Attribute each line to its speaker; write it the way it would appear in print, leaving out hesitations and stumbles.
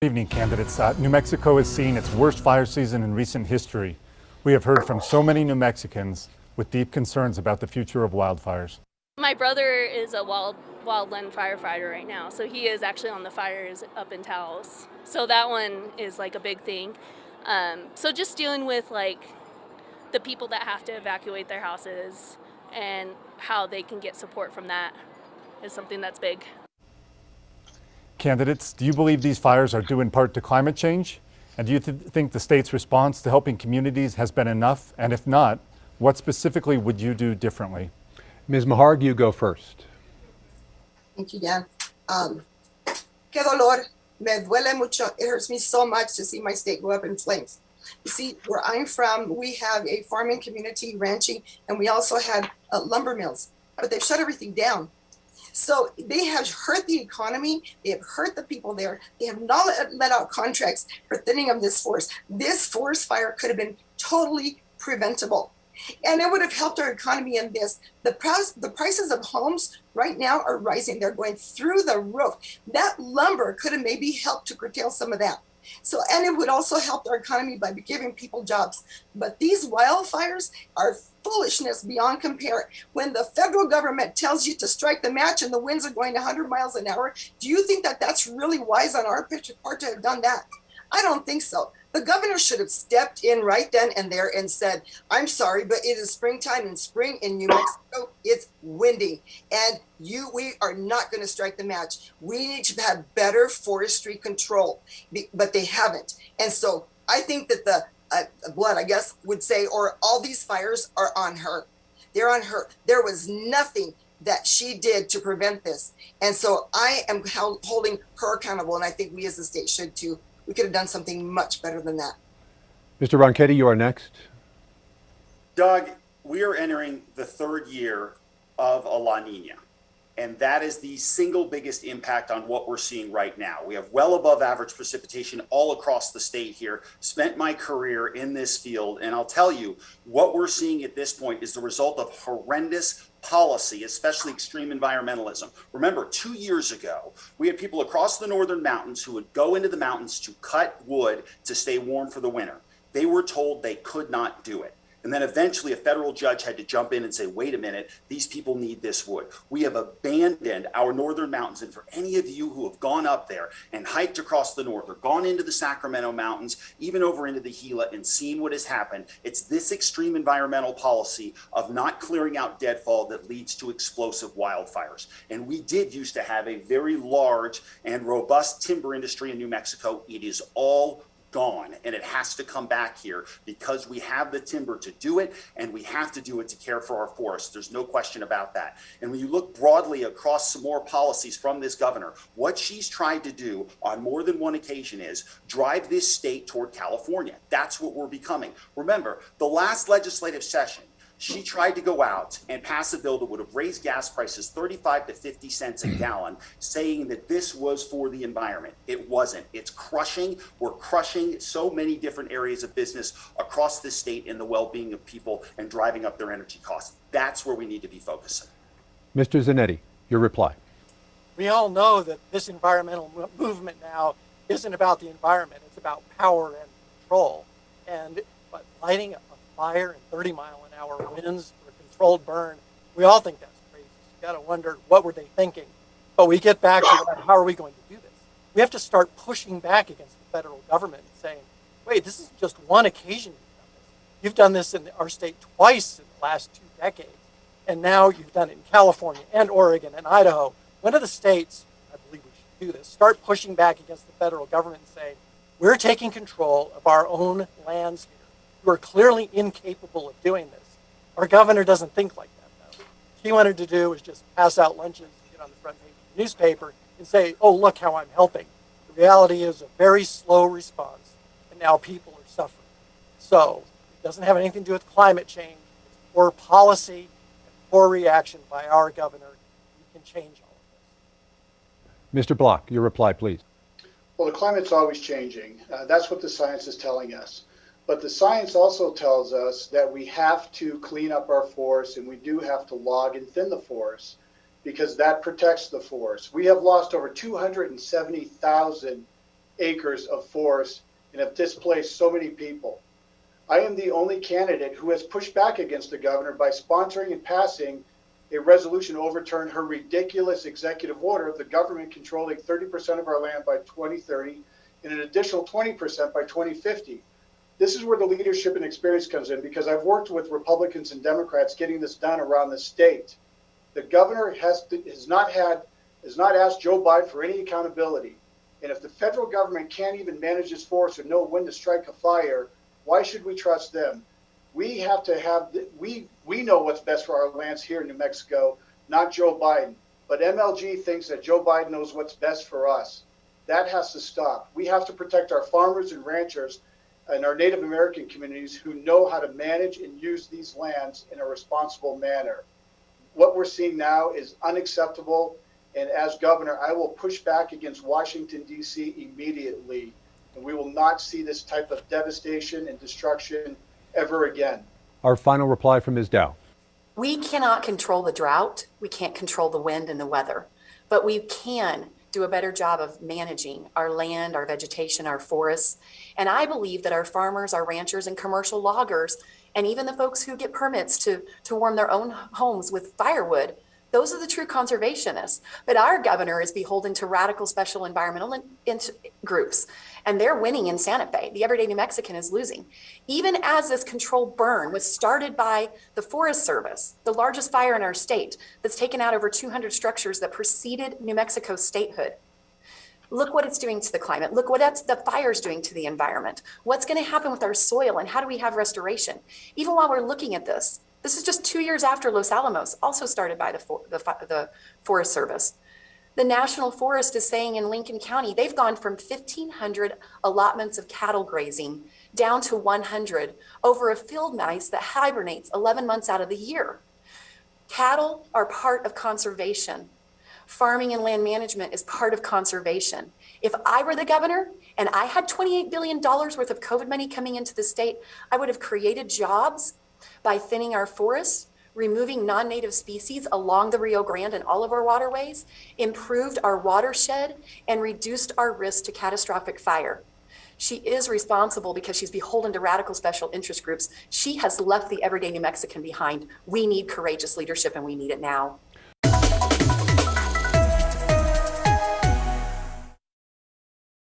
Speaker 1: Good evening, candidates. New Mexico is seeing its worst fire season in recent history. We have heard from so many New Mexicans with deep concerns about the future of wildfires.
Speaker 2: My brother is a wildland firefighter right now, so he is actually on the fires up in Taos. So that one is like a big thing. So just dealing with like the people that have to evacuate their houses and how they can get support from that is something that's big.
Speaker 1: Candidates, do you believe these fires are due in part to climate change? And do you think the state's response to helping communities has been enough? And if not, what specifically would you do differently?
Speaker 3: Ms. Maharg, you go first.
Speaker 4: Thank you, Dan. Que dolor. Me duele mucho. It hurts me so much to see my state go up in flames. You see, where I'm from, we have a farming community, ranching, and we also had lumber mills, but they've shut everything down. So they have hurt the economy. They have hurt the people there. They have not let out contracts for thinning of this forest. This forest fire could have been totally preventable. And it would have helped our economy in this. The prices of homes right now are rising. They're going through the roof. That lumber could have maybe helped to curtail some of that. So, and it would also help our economy by giving people jobs. But these wildfires are foolishness beyond compare. When the federal government tells you to strike the match and the winds are going 100 miles an hour, do you think that that's really wise on our part to have done that? I don't think so. The governor should have stepped in right then and there and said, I'm sorry, but it is springtime, and spring in New Mexico, it's windy. And we are not going to strike the match. We need to have better forestry control, but they haven't. And so I think that the blood, I guess, would say, or all these fires are on her. They're on her. There was nothing that she did to prevent this. And so I am holding her accountable, and I think we as a state should too. We could have done something much better than that.
Speaker 3: Mr. Ronchetti, you are next.
Speaker 5: Doug, we are entering the third year of a La Nina, and that is the single biggest impact on what we're seeing right now. We have well above average precipitation all across the state here. Spent my career in this field, and I'll tell you, what we're seeing at this point is the result of horrendous policy, especially extreme environmentalism. Remember, 2 years ago, we had people across the northern mountains who would go into the mountains to cut wood to stay warm for the winter. They were told they could not do it. And then eventually a federal judge had to jump in and say, wait a minute, these people need this wood. We have abandoned our northern mountains. And for any of you who have gone up there and hiked across the north or gone into the Sacramento Mountains, even over into the Gila and seen what has happened, it's this extreme environmental policy of not clearing out deadfall that leads to explosive wildfires. And we did used to have a very large and robust timber industry in New Mexico. It is all gone, and it has to come back here because we have the timber to do it, and we have to do it to care for our forests. There's no question about that. And when you look broadly across some more policies from this governor, what she's tried to do on more than one occasion is drive this state toward California. That's what we're becoming. Remember, the last legislative session, she tried to go out and pass a bill that would have raised gas prices 35 to 50 cents a gallon, saying that this was for the environment. It wasn't. It's crushing. We're crushing so many different areas of business across this state and the well-being of people and driving up their energy costs. That's where we need to be focusing.
Speaker 3: Mr. Zanetti, your reply.
Speaker 6: We all know that this environmental movement now isn't about the environment. It's about power and control. And lighting a fire in 30-mile-an-hour winds for a controlled burn, we all think that's crazy. You got to wonder, what were they thinking? But we get back to how are we going to do this? We have to start pushing back against the federal government and saying, wait, this is just one occasion you've done this. You've done this in our state twice in the last 2 decades. And now you've done it in California and Oregon and Idaho. One of the states, I believe we should do this, start pushing back against the federal government and saying, we're taking control of our own lands here. Who are clearly incapable of doing this. Our governor doesn't think like that, though. What he wanted to do was just pass out lunches, get on the front page of the newspaper, and say, oh, look how I'm helping. The reality is a very slow response, and now people are suffering. So it doesn't have anything to do with climate change. It's poor policy and poor reaction by our governor. We can change all of this.
Speaker 3: Mr. Block, your reply, please.
Speaker 7: Well, the climate's always changing. That's what the science is telling us. But the science also tells us that we have to clean up our forests, and we do have to log and thin the forests because that protects the forest. We have lost over 270,000 acres of forest and have displaced so many people. I am the only candidate who has pushed back against the governor by sponsoring and passing a resolution to overturn her ridiculous executive order of the government controlling 30% of our land by 2030 and an additional 20% by 2050. This is where the leadership and experience comes in, because I've worked with Republicans and Democrats getting this done around the state. The governor has not asked Joe Biden for any accountability. And if the federal government can't even manage its forest or know when to strike a fire, why should we trust them? We have to have, we know what's best for our lands here in New Mexico, not Joe Biden. But MLG thinks that Joe Biden knows what's best for us. That has to stop. We have to protect our farmers and ranchers and our Native American communities who know how to manage and use these lands in a responsible manner. What we're seeing now is unacceptable. And as governor, I will push back against Washington, D.C. immediately. And we will not see this type of devastation and destruction ever again.
Speaker 3: Our final reply from Ms. Dow.
Speaker 8: We cannot control the drought. We can't control the wind and the weather, but we can do a better job of managing our land, our vegetation, our forests. And I believe that our farmers, our ranchers, and commercial loggers, and even the folks who get permits to warm their own homes with firewood, those are the true conservationists. But our governor is beholden to radical special environmental groups, and they're winning in Santa Fe. The everyday New Mexican is losing. Even as this controlled burn was started by the Forest Service, the largest fire in our state that's taken out over 200 structures that preceded New Mexico's statehood. Look what it's doing to the climate. Look what the fire's doing to the environment. What's going to happen with our soil, and how do we have restoration? Even while we're looking at this is just 2 years after Los Alamos, also started by the Forest Service. The National Forest is saying in Lincoln County, they've gone from 1,500 allotments of cattle grazing down to 100 over a field mice that hibernates 11 months out of the year. Cattle are part of conservation. Farming and land management is part of conservation. If I were the governor and I had $28 billion worth of COVID money coming into the state, I would have created jobs by thinning our forests, removing non-native species along the Rio Grande and all of our waterways, improved our watershed, and reduced our risk to catastrophic fire. She is responsible because she's beholden to radical special interest groups. She has left the everyday New Mexican behind. We need courageous leadership, and we need it now.